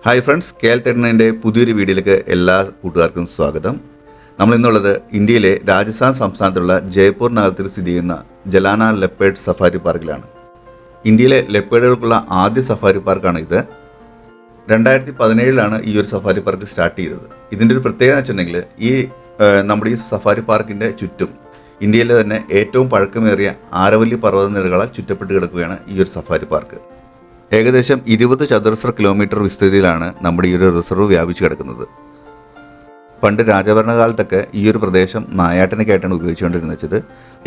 Hi friends, KL39 പുതിയൊരു വീഡിയോയിലേക്ക് എല്ലാ കൂട്ടുകാർക്കും സ്വാഗതം. നമ്മളിന്നുള്ളത് ഇന്ത്യയിലെ രാജസ്ഥാൻ സംസ്ഥാനത്തുള്ള ജയ്പൂർ നഗരത്തിൽ സ്ഥിതി ചെയ്യുന്ന ജലാന ലെപ്പേർഡ് സഫാരി പാർക്കിലാണ്. ഇന്ത്യയിലെ ലെപ്പേർഡുകൾക്കുള്ള ആദ്യ സഫാരി പാർക്കാണ് ഇത്. 2017 ഈ ഒരു സഫാരി പാർക്ക് സ്റ്റാർട്ട് ചെയ്തത്. ഇതിൻ്റെ ഒരു പ്രത്യേകത എന്ന് വെച്ചിട്ടുണ്ടെങ്കിൽ നമ്മുടെ ഈ സഫാരി പാർക്കിൻ്റെ ചുറ്റും ഇന്ത്യയിലെ തന്നെ ഏറ്റവും പഴക്കമേറിയ ആരവല്ലി പർവ്വതനിരകളാൽ ചുറ്റപ്പെട്ട് കിടക്കുകയാണ് ഈ ഒരു സഫാരി പാർക്ക്. ഏകദേശം 20 ചതുരശ്ര കിലോമീറ്റർ വിസ്തൃതിയിലാണ് നമ്മുടെ ഈ ഒരു റിസർവ് വ്യാപിച്ചു കിടക്കുന്നത്. പണ്ട് രാജഭരണകാലത്തൊക്കെ ഈ ഒരു പ്രദേശം നായാട്ടിനൊക്കെയായിട്ടാണ് ഉപയോഗിച്ചുകൊണ്ടിരുന്നത്.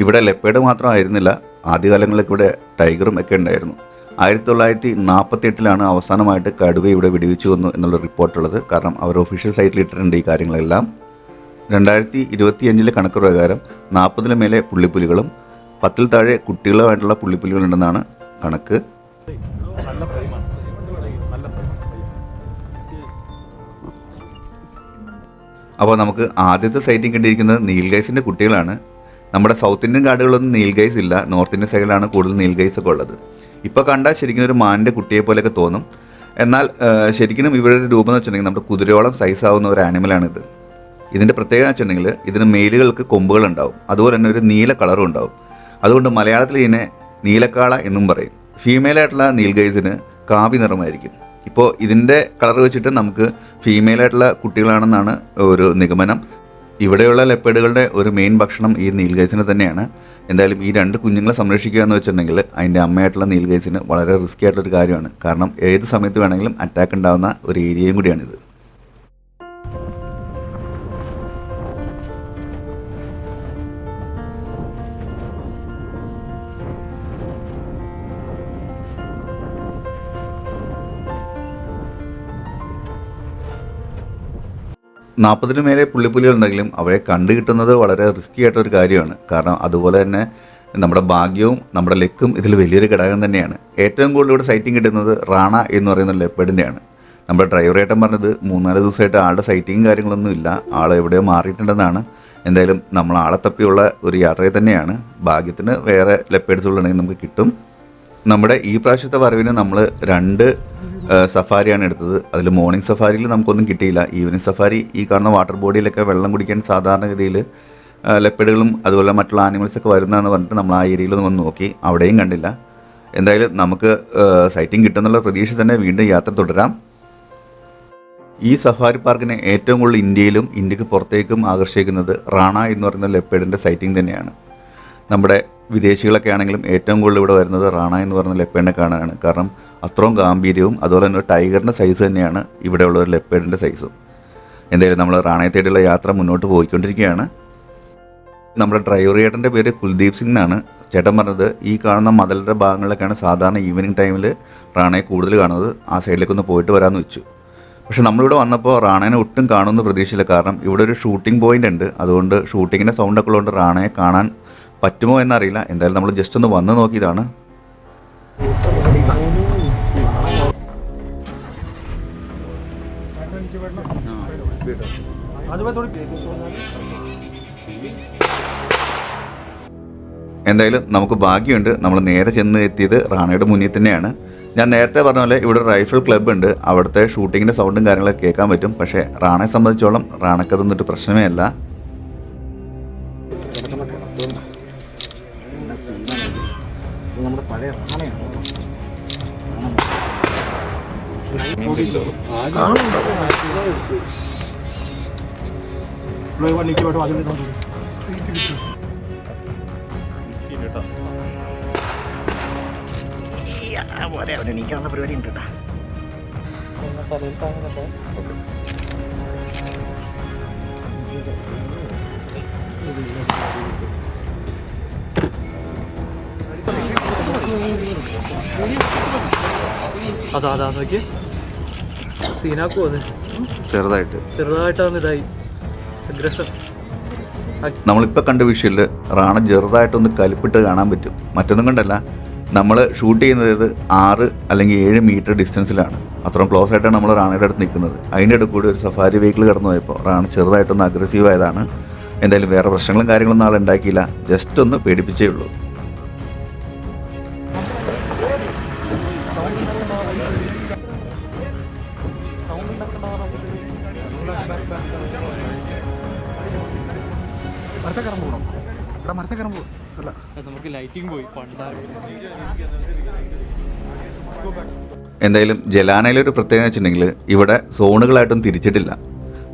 ഇവിടെ ലെപ്പേർഡ് മാത്രമായിരുന്നില്ല, ആദ്യകാലങ്ങളിലൊക്കെ ഇവിടെ ടൈഗറും ഒക്കെ ഉണ്ടായിരുന്നു. 1948 അവസാനമായിട്ട് കടുവ ഇവിടെ വെടിവെച്ചു വന്നു എന്നുള്ള റിപ്പോർട്ടുള്ളത്. കാരണം അവർ ഒഫീഷ്യൽ സൈറ്റിൽ ഇട്ടിട്ടുണ്ട് ഈ കാര്യങ്ങളെല്ലാം. 2025 കണക്ക് പ്രകാരം 40 മേലെ പുള്ളിപ്പുലികളും 10 താഴെ കുട്ടികളുമായിട്ടുള്ള പുള്ളിപ്പുലികളുണ്ടെന്നാണ് കണക്ക്. അപ്പോൾ നമുക്ക് ആദ്യത്തെ സൈറ്റിംഗ് കണ്ടിരിക്കുന്നത് നീൽഗൈസിൻ്റെ കുട്ടികളാണ്. നമ്മുടെ സൗത്ത് ഇന്ത്യൻ കാടുകളൊന്നും നീൽഗൈസ് ഇല്ല, നോർത്ത് ഇന്ത്യൻ സൈഡിലാണ് കൂടുതൽ നീൽഗൈസ് ഒക്കെ ഉള്ളത്. ഇപ്പോൾ കണ്ടാൽ ശരിക്കും ഒരു മാനിൻ്റെ കുട്ടിയെ പോലെയൊക്കെ തോന്നും. എന്നാൽ ശരിക്കും ഇവരുടെ രൂപം എന്ന് വെച്ചിട്ടുണ്ടെങ്കിൽ നമ്മുടെ കുതിരയോളം സൈസ് ആവുന്ന ഒരു ആനിമലാണിത്. ഇതിൻ്റെ പ്രത്യേകത വെച്ചിട്ടുണ്ടെങ്കിൽ ഇതിന് മെയിലുകൾക്ക് കൊമ്പുകളുണ്ടാവും, അതുപോലെ തന്നെ ഒരു നീല കളറും ഉണ്ടാവും. അതുകൊണ്ട് മലയാളത്തിൽ ഇതിനെ നീലക്കാള എന്നും പറയും. ഫീമെയിലായിട്ടുള്ള നീൽഗൈസിന് കാവി നിറമായിരിക്കും. ഇപ്പോൾ ഇതിൻ്റെ കളർ വെച്ചിട്ട് നമുക്ക് ഫീമെയിലായിട്ടുള്ള കുട്ടികളാണെന്നാണ് ഒരു നിഗമനം. ഇവിടെയുള്ള ലെപ്പേർഡുകളുടെ ഒരു മെയിൻ ഭക്ഷണം ഈ നീൽഗൈസിന് തന്നെയാണ്. എന്തായാലും ഈ 2 കുഞ്ഞുങ്ങളെ സംരക്ഷിക്കുക എന്ന് വെച്ചിട്ടുണ്ടെങ്കിൽ അതിൻ്റെ അമ്മയായിട്ടുള്ള നീൽഗൈസിന് വളരെ റിസ്കി ആയിട്ടുള്ളൊരു കാര്യമാണ്. കാരണം ഏത് സമയത്ത് വേണമെങ്കിലും അറ്റാക്ക് ഉണ്ടാകുന്ന ഒരു ഏരിയയും കൂടിയാണിത്. നാൽപ്പതിന് മേലെ പുള്ളിപ്പുലികളുണ്ടെങ്കിലും അവയെ കണ്ടു കിട്ടുന്നത് വളരെ റിസ്കി ആയിട്ടൊരു കാര്യമാണ്. കാരണം അതുപോലെ തന്നെ നമ്മുടെ ഭാഗ്യവും നമ്മുടെ ലക്കും ഇതിൽ വലിയൊരു ഘടകം തന്നെയാണ്. ഏറ്റവും കൂടുതൽ ഇവിടെ സൈറ്റിംഗ് കിട്ടുന്നത് റാണ എന്ന് പറയുന്ന ലെപ്പേർഡിൻ്റെയാണ്. നമ്മുടെ ഡ്രൈവറേട്ടൻ പറഞ്ഞത് 3-4 ദിവസമായിട്ട് ആളുടെ സൈറ്റിങ്ങും കാര്യങ്ങളൊന്നും ഇല്ല, ആൾ എവിടെയോ മാറിയിട്ടുണ്ടെന്നാണ്. എന്തായാലും നമ്മൾ ആളെ തപ്പിയുള്ള ഒരു യാത്രയിൽ തന്നെയാണ്. ഭാഗ്യത്തിന് വേറെ ലെപ്പേർഡ്സുകളുണ്ടെങ്കിൽ നമുക്ക് കിട്ടും. നമ്മുടെ ഈ പ്രാവശ്യത്തെ വരവിന് നമ്മൾ 2 സഫാരിയാണ് എടുത്തത്. അതിൽ മോർണിംഗ് സഫാരിയിൽ നമുക്കൊന്നും കിട്ടിയില്ല. ഈവനിങ് സഫാരി ഈ കാണുന്ന വാട്ടർ ബോഡിയിലൊക്കെ വെള്ളം കുടിക്കാൻ സാധാരണഗതിയിൽ ലെപ്പേർഡുകളും അതുപോലെ മറ്റുള്ള ആനിമൽസൊക്കെ വരുന്നതെന്ന് പറഞ്ഞിട്ട് നമ്മൾ ആ ഏരിയയിലൊന്നും വന്ന് നോക്കി, അവിടെയും കണ്ടില്ല. എന്തായാലും നമുക്ക് സൈറ്റിംഗ് കിട്ടുന്നുള്ള പ്രതീക്ഷ തന്നെ വീണ്ടും യാത്ര തുടരാം. ഈ സഫാരി പാർക്കിനെ ഏറ്റവും കൂടുതൽ ഇന്ത്യയിലും ഇന്ത്യക്ക് പുറത്തേക്കും ആകർഷിക്കുന്നത് റാണ എന്ന് പറയുന്ന ലെപ്പേർഡിൻ്റെ സൈറ്റിംഗ് തന്നെയാണ്. നമ്മുടെ വിദേശികളൊക്കെ ആണെങ്കിലും ഏറ്റവും കൂടുതൽ ഇവിടെ വരുന്നത് റാണ എന്ന് പറയുന്ന ലെപ്പേർഡിനെ കാണാനാണ്. കാരണം അത്രയും ഗാംഭീര്യവും അതുപോലെ തന്നെ ഒരു ടൈഗറിൻ്റെ സൈസ് തന്നെയാണ് ഇവിടെയുള്ള ഒരു ലെപ്പേർഡിൻ്റെ സൈസും. എന്തായാലും നമ്മൾ റാണയെ തേടിയുള്ള യാത്ര മുന്നോട്ട് പോയിക്കൊണ്ടിരിക്കുകയാണ്. നമ്മുടെ ഡ്രൈവർ ചേട്ടൻ്റെ പേര് കുൽദീപ് സിംഗ് എന്നാണ്. ചേട്ടൻ പറഞ്ഞത് ഈ കാണുന്ന മതിലിൻ്റെ ഭാഗങ്ങളിലൊക്കെയാണ് സാധാരണ ഈവനിങ് ടൈമിൽ റാണയെ കൂടുതൽ കാണുന്നത്. ആ സൈഡിലേക്കൊന്ന് പോയിട്ട് വരാമെന്ന് വെച്ചു. പക്ഷേ നമ്മളിവിടെ വന്നപ്പോൾ റാണേനെ ഒട്ടും കാണുമെന്ന് പ്രതീക്ഷയില്ല. കാരണം ഇവിടെ ഒരു ഷൂട്ടിംഗ് പോയിൻ്റ് ഉണ്ട്. അതുകൊണ്ട് ഷൂട്ടിങ്ങിൻ്റെ സൗണ്ടൊക്കെ ഉള്ളതുകൊണ്ട് റാണയെ കാണാൻ പറ്റുമോ എന്നറിയില്ല. എന്തായാലും നമ്മൾ ജസ്റ്റ് ഒന്ന് വന്ന് നോക്കിയതാണ്. എന്തായാലും നമുക്ക് ഭാഗ്യമുണ്ട്, നമ്മൾ നേരെ ചെന്ന് എത്തിയത് റാണയുടെ മുന്നിൽ തന്നെയാണ്. ഞാൻ നേരത്തെ പറഞ്ഞ പോലെ ഇവിടെ റൈഫിൾ ക്ലബ്ബ് ഉണ്ട്. അവിടുത്തെ ഷൂട്ടിങ്ങിൻ്റെ സൗണ്ടും കാര്യങ്ങളൊക്കെ കേൾക്കാൻ പറ്റും. പക്ഷേ റാണയെ സംബന്ധിച്ചോളം റാണക്കതൊന്നിട്ട് പ്രശ്നമേ അല്ല. നമ്മുടെ പഴയ റാണയാണ്. എണീക്കാനുള്ള പരിപാടി ഉണ്ട് കേട്ടോ. അതാ നോക്കി സീനാക്കോ ചെറുതായിട്ടാണ് ഇതായി അഗ്രഷൻ. നമ്മളിപ്പോൾ കണ്ട വിഷയത്തിൽ റാണ ചെറുതായിട്ടൊന്ന് കലിപ്പിട്ട് കാണാൻ പറ്റും. മറ്റൊന്നും കണ്ടല്ല, നമ്മൾ ഷൂട്ട് ചെയ്യുന്നത് 6 അല്ലെങ്കിൽ 7 മീറ്റർ ഡിസ്റ്റൻസിലാണ്. അത്രയും ക്ലോസ് ആയിട്ടാണ് നമ്മൾ റാണയുടെ അടുത്ത് നിൽക്കുന്നത്. അതിൻ്റെ അടുത്ത് കൂടി ഒരു സഫാരി വെഹിക്കിൾ കടന്നു പോയപ്പോൾ റാണ ചെറുതായിട്ടൊന്ന് അഗ്രസീവ് ആയതാണ്. എന്തായാലും വേറെ പ്രശ്നങ്ങളും കാര്യങ്ങളൊന്നും ആളുണ്ടാക്കിയില്ല, ജസ്റ്റ് ഒന്ന് പേടിപ്പിച്ചേ ഉള്ളൂ. നമുക്ക് ലൈറ്റിംഗ് പോയി എന്തായാലും ജലാനയിലെ ഒരു പ്രത്യേകത വെച്ചിട്ടുണ്ടെങ്കിൽ ഇവിടെ സോണുകളായിട്ടും തിരിച്ചിട്ടില്ല.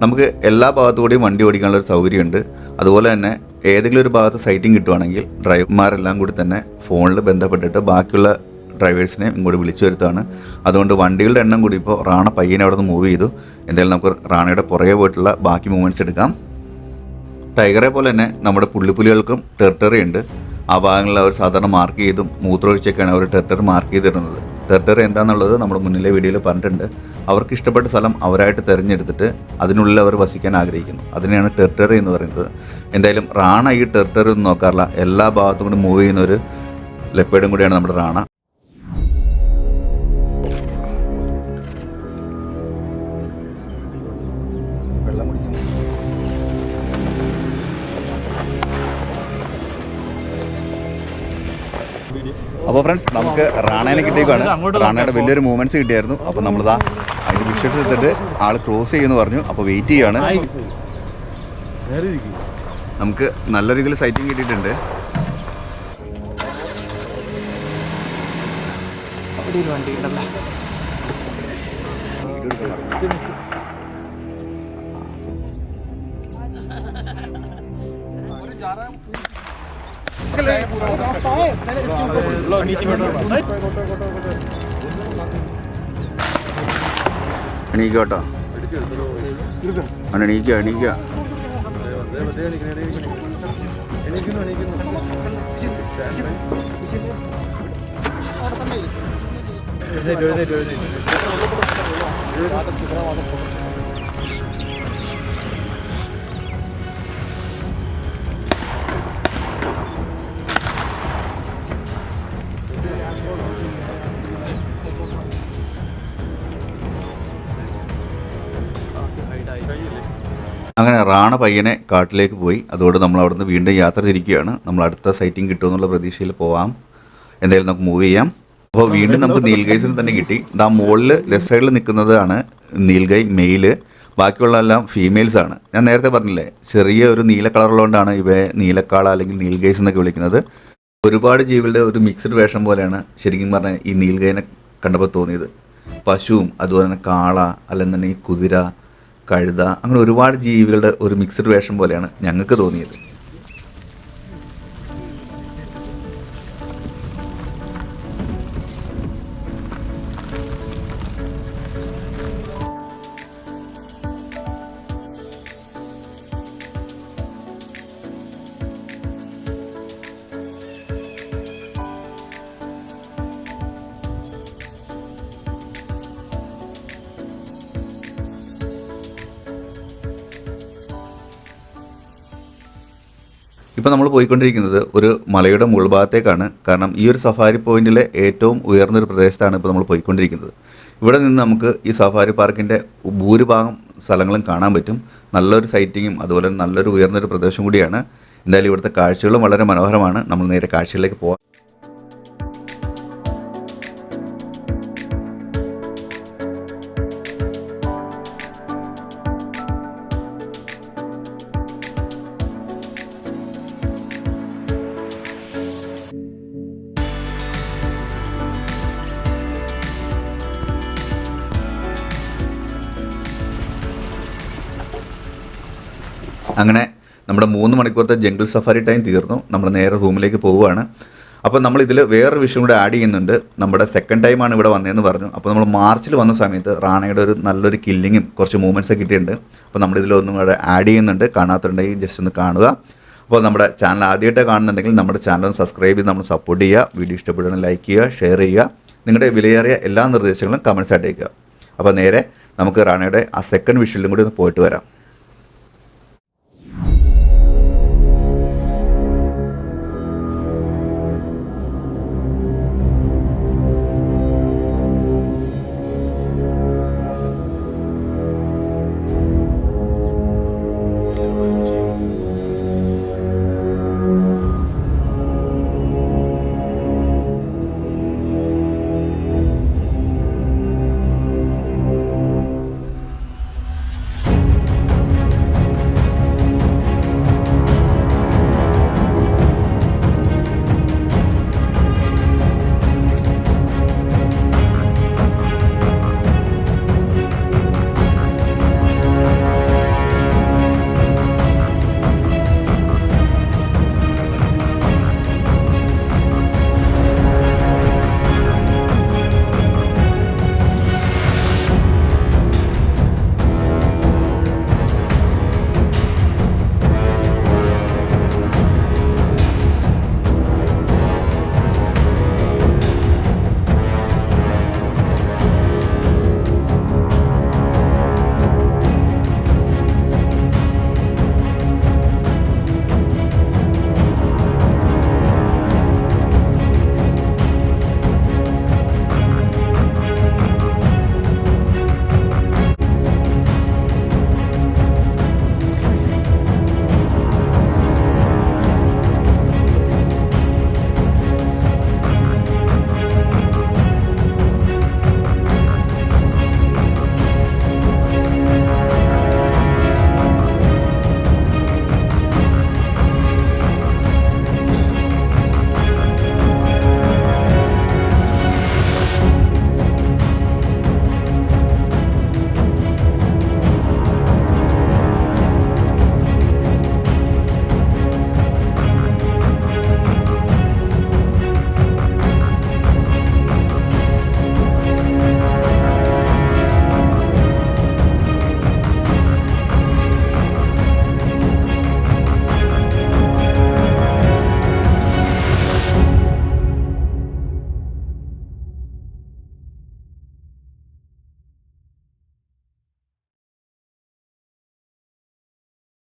നമുക്ക് എല്ലാ ഭാഗത്തുകൂടിയും വണ്ടി ഓടിക്കാനുള്ള ഒരു സൗകര്യമുണ്ട്. അതുപോലെ തന്നെ ഏതെങ്കിലും ഒരു ഭാഗത്ത് സൈറ്റിംഗ് കിട്ടുവാണെങ്കിൽ ഡ്രൈവർമാരെല്ലാം കൂടി തന്നെ ഫോണിൽ ബന്ധപ്പെട്ടിട്ട് ബാക്കിയുള്ള ഡ്രൈവേഴ്സിനെ ഇങ്ങോട്ട് വിളിച്ചു വരുത്താണ്. അതുകൊണ്ട് വണ്ടികളുടെ എണ്ണം കൂടി ഇപ്പോൾ റാണ പയ്യനെ അവിടെ നിന്ന് മൂവ് ചെയ്തു. എന്തായാലും നമുക്ക് റാണയുടെ പുറകെ പോയിട്ടുള്ള ബാക്കി മൂവ്മെൻറ്റ്സ് എടുക്കാം. ടൈഗറെ പോലെ തന്നെ നമ്മുടെ പുള്ളിപ്പുലികൾക്കും ടെറിട്ടറി ഉണ്ട്. ആ ഭാഗങ്ങളിൽ അവർ സാധാരണ മാർക്ക് ചെയ്തും മൂത്രമൊഴിച്ചൊക്കെയാണ് അവർ ടെറിട്ടറി മാർക്ക് ചെയ്തിരുന്നത്. ടെറിട്ടറി എന്താണെന്നുള്ളത് നമ്മുടെ മുന്നിലെ വീഡിയോയിൽ പറഞ്ഞിട്ടുണ്ട്. അവർക്ക് ഇഷ്ടപ്പെട്ട സ്ഥലം അവരായിട്ട് തിരഞ്ഞെടുത്തിട്ട് അതിനുള്ളിൽ അവർ വസിക്കാൻ ആഗ്രഹിക്കുന്നു. അതിനെയാണ് ടെറിട്ടറി എന്ന് പറയുന്നത്. എന്തായാലും റാണ ഈ ടെറിട്ടറി ഒന്നും നോക്കാറില്ല. എല്ലാ ഭാഗത്തും കൂടി മൂവ് ചെയ്യുന്ന ഒരു ലെപ്പേഡും കൂടിയാണ് നമ്മുടെ റാണ. അപ്പോൾ ഫ്രണ്ട്സ്, നമുക്ക് റാണേനെ കിട്ടിയേക്കാണ്. റാണയുടെ വലിയൊരു മൂവ്മെൻറ്റ്സ് കിട്ടിയായിരുന്നു. അപ്പോൾ നമ്മളിതാ അതിൻ്റെ വിഷ്വൽസ് എടുത്തിട്ട് ആൾ ക്രോസ് ചെയ്യുമെന്ന് പറഞ്ഞു. അപ്പോൾ വെയിറ്റ് ചെയ്യാണ്. നമുക്ക് നല്ല രീതിയിൽ സൈറ്റിംഗ് കിട്ടിയിട്ടുണ്ട്. എണീക്കോട്ടോ, എണീക്കുക എണീക്കുക. അങ്ങനെ റാണ പയ്യനെ കാട്ടിലേക്ക് പോയി. അതോടെ നമ്മൾ അവിടുന്ന് വീണ്ടും യാത്ര തിരിക്കുകയാണ്. നമ്മൾ അടുത്ത സൈറ്റിംഗ് കിട്ടുമെന്നുള്ള പ്രതീക്ഷയിൽ പോവാം. എന്തായാലും നമുക്ക് മൂവ് ചെയ്യാം. അപ്പോൾ വീണ്ടും നമുക്ക് നീൽഗൈസിന് തന്നെ കിട്ടി. ഇതാ മുകളിൽ ലെഫ്റ്റ് സൈഡിൽ നിൽക്കുന്നതാണ് നീൽഗൈ മെയില്. ബാക്കിയുള്ളതെല്ലാം ഫീമെയിൽസ് ആണ്. ഞാൻ നേരത്തെ പറഞ്ഞില്ലേ, ചെറിയ ഒരു നീല കളറുള്ളതുകൊണ്ടാണ് ഇവയെ നീലക്കാള അല്ലെങ്കിൽ നീൽഗൈസ് എന്നൊക്കെ വിളിക്കുന്നത്. ഒരുപാട് ജീവികളുടെ ഒരു മിക്സഡ് വേഷം പോലെയാണ് ശരിക്കും പറഞ്ഞാൽ ഈ നീൽഗൈനെ കണ്ടപ്പോൾ തോന്നിയത്. പശുവും അതുപോലെ തന്നെ കാള, അല്ലെന്നുണ്ടെങ്കിൽ കുതിര, കഴുത, അങ്ങനെ ഒരുപാട് ജീവികളുടെ ഒരു മിക്സഡ് വേഷം പോലെയാണ് ഞങ്ങൾക്ക് തോന്നിയത്. ഇപ്പോൾ നമ്മൾ പോയിക്കൊണ്ടിരിക്കുന്നത് ഒരു മലയുടെ മുകൾ ഭാഗത്തേക്കാണ്. കാരണം ഈ ഒരു സഫാരി പോയിന്റിലെ ഏറ്റവും ഉയർന്നൊരു പ്രദേശത്താണ് ഇപ്പോൾ നമ്മൾ പോയിക്കൊണ്ടിരിക്കുന്നത്. ഇവിടെ നിന്ന് നമുക്ക് ഈ സഫാരി പാർക്കിൻ്റെ ഭൂരിഭാഗം സ്ഥലങ്ങളും കാണാൻ പറ്റും. നല്ലൊരു സൈറ്റിങ്ങും അതുപോലെ നല്ലൊരു ഉയർന്നൊരു പ്രദേശം കൂടിയാണ്. എന്തായാലും ഇവിടുത്തെ കാഴ്ചകളും വളരെ മനോഹരമാണ്. നമ്മൾ നേരെ കാഴ്ചകളിലേക്ക് പോകാം. അങ്ങനെ നമ്മുടെ 3 മണിക്കൂറത്തെ ജംഗിൾ സഫാരി ടൈം തീർന്നു. നമ്മൾ നേരെ റൂമിലേക്ക് പോവുകയാണ്. അപ്പോൾ നമ്മളിതിൽ വേറൊരു വിഷയം കൂടെ ആഡ് ചെയ്യുന്നുണ്ട്. നമ്മുടെ സെക്കൻഡ് ടൈമാണ് ഇവിടെ വന്നതെന്ന് പറഞ്ഞു. അപ്പോൾ നമ്മൾ മാർച്ചിൽ വന്ന സമയത്ത് റാണയുടെ ഒരു നല്ലൊരു കില്ലിങ്ങും കുറച്ച് മൂവ്മെൻറ്റ്സൊക്കെ കിട്ടിയിട്ടുണ്ട്. അപ്പോൾ നമ്മളിതിലൊന്നും കൂടെ ആഡ് ചെയ്യുന്നുണ്ട്. കാണാത്തുണ്ടെങ്കിൽ ജസ്റ്റ് ഒന്ന് കാണുക. അപ്പോൾ നമ്മുടെ ചാനൽ ആദ്യമായിട്ട് കാണുന്നുണ്ടെങ്കിൽ നമ്മുടെ ചാനൽ സബ്സ്ക്രൈബ് ചെയ്ത് നമ്മൾ സപ്പോർട്ട് ചെയ്യുക. വീഡിയോ ഇഷ്ടപ്പെടുകയാണെങ്കിൽ ലൈക്ക് ചെയ്യുക, ഷെയർ ചെയ്യുക. നിങ്ങളുടെ വിലയേറിയ എല്ലാ നിർദ്ദേശങ്ങളും കമൻസ് ആയിട്ട് അയക്കുക. അപ്പോൾ നേരെ നമുക്ക് റാണയുടെ ആ സെക്കൻഡ് വിഷ്വലിലും കൂടി ഒന്ന് പോയിട്ട് വരാം.